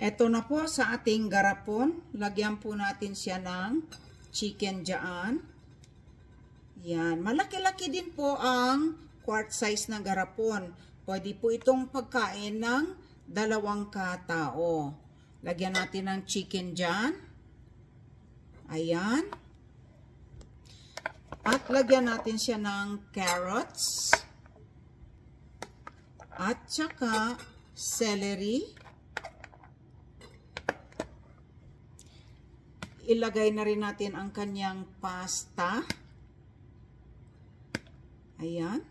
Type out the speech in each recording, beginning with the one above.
Ito na po sa ating garapon. Lagyan po natin siya ng chicken dyan. Yan. Malaki-laki din po ang quart size na garapon. Pwede po itong pagkain ng 2 katao. Lagyan natin ng chicken dyan. Ayan. At lagyan natin siya ng carrots. At saka celery. Ilagay na rin natin ang kanyang pasta. Ayan.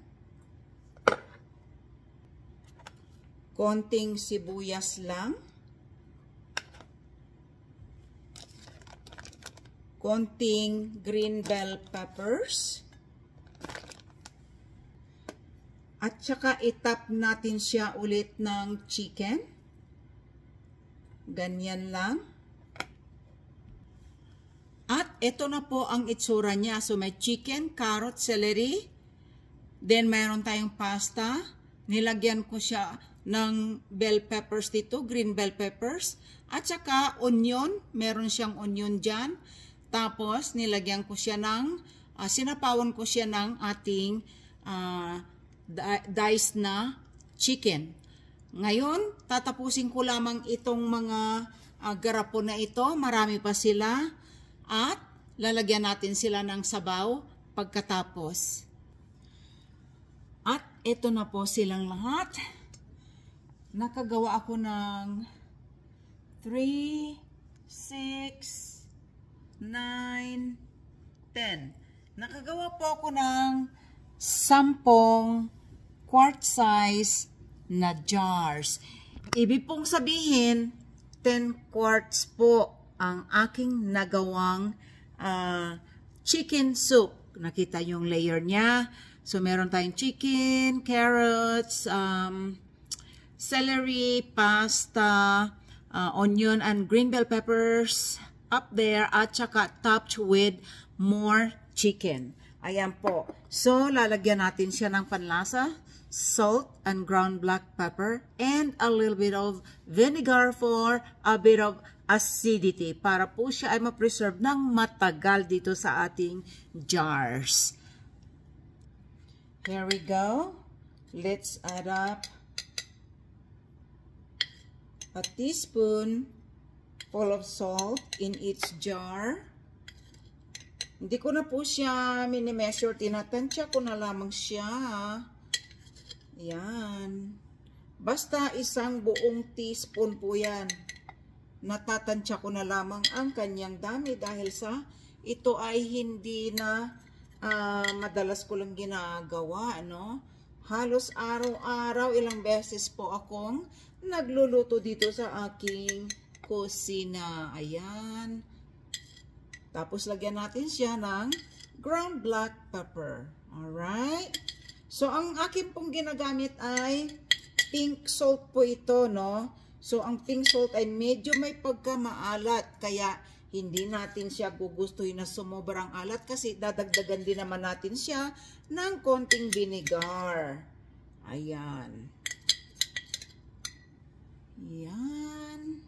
Konting sibuyas lang. Konting green bell peppers. At saka itap natin siya ulit ng chicken. Ganyan lang. At ito na po ang itsura niya. So may chicken, carrot, celery. Then mayroon tayong pasta. Nilagyan ko siya ng bell peppers dito, green bell peppers. At saka onion. Meron siyang onion dyan. Tapos nilagyan ko siya ng, sinapawan ko siya ng ating diced na chicken. Ngayon, tatapusin ko lamang itong mga garapon na ito. Marami pa sila. At lalagyan natin sila ng sabaw pagkatapos. At ito na po silang lahat. Nakagawa ako ng 3, 6, 9, 10. Nakagawa po ako ng 10 quart size na jars. Ibig pong sabihin, 10 quarts po ang aking nagawang chicken soup. Nakita yung layer niya. So, meron tayong chicken, carrots, celery, pasta, onion, and green bell peppers up there. At saka topped with more chicken. Ayan po. So, lalagyan natin siya ng panlasa, salt and ground black pepper, and a little bit of vinegar for a bit of acidity para po siya ay ma-preserve ng matagal dito sa ating jars. Here we go. Let's add up a teaspoon full of salt in each jar. Hindi ko na po siya mini-measure. Tinatansya ko na lamang siya. Yan. Basta isang buong teaspoon po yan. Natatansya ko na lamang ang kanyang dami dahil sa ito ay hindi na madalas ko lang ginagawa, no? Halos araw-araw, ilang beses po akong nagluluto dito sa aking kusina. Ayan. Tapos lagyan natin siya ng ground black pepper. Alright? So, ang akin pong ginagamit ay pink salt po ito, no? So, ang pink salt ay medyo may pagkamaalat. Kaya, hindi natin siya gugustuhin na sumobrang alat kasi dadagdagan din naman natin siya ng konting vinegar. Ayan. Yan.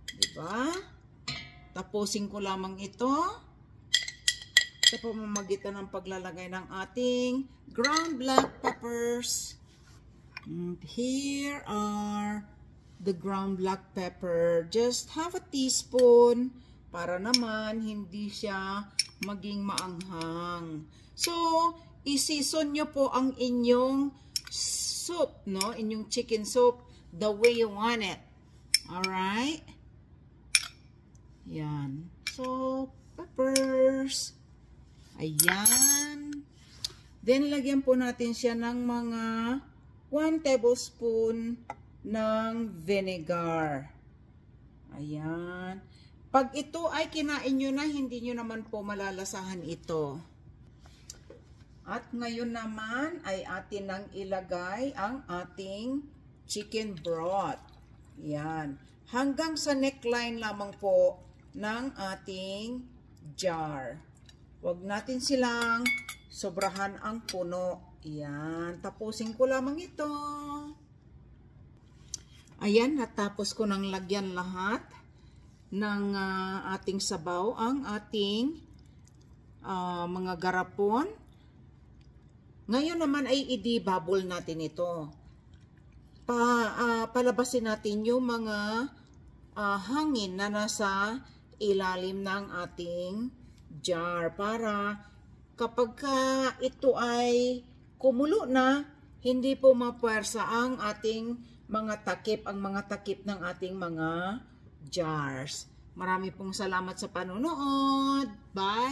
Diba? Tapusin ko lamang ito. Sa pamamagitan ng paglalagay ng ating ground black peppers. And here are the ground black pepper. Just half a teaspoon para naman hindi siya maging maanghang. So, i-season nyo po ang inyong soup, no? Inyong chicken soup the way you want it. Alright? Yan. So, peppers. Ayan. Then, lagyan po natin siya ng mga 1 tablespoon ng vinegar. Ayan. Pag ito ay kinain nyo na, hindi nyo naman po malalasahan ito. At ngayon naman ay atin nang ilagay ang ating chicken broth. Ayan. Hanggang sa neckline lamang po ng ating jar. Huwag natin silang sobrahan ang puno. Ayan. Tapusin ko lamang ito. Ayan, natapos ko nang lagyan lahat ng ating sabaw, ang ating mga garapon. Ngayon naman ay i-debubble natin ito. Palabasin natin yung mga hangin na nasa ilalim ng ating jar para kapag ito ay kumulo na, hindi po mapuwersa ang ating mga takip, ng ating mga jars. Marami pong salamat sa panonood. Bye!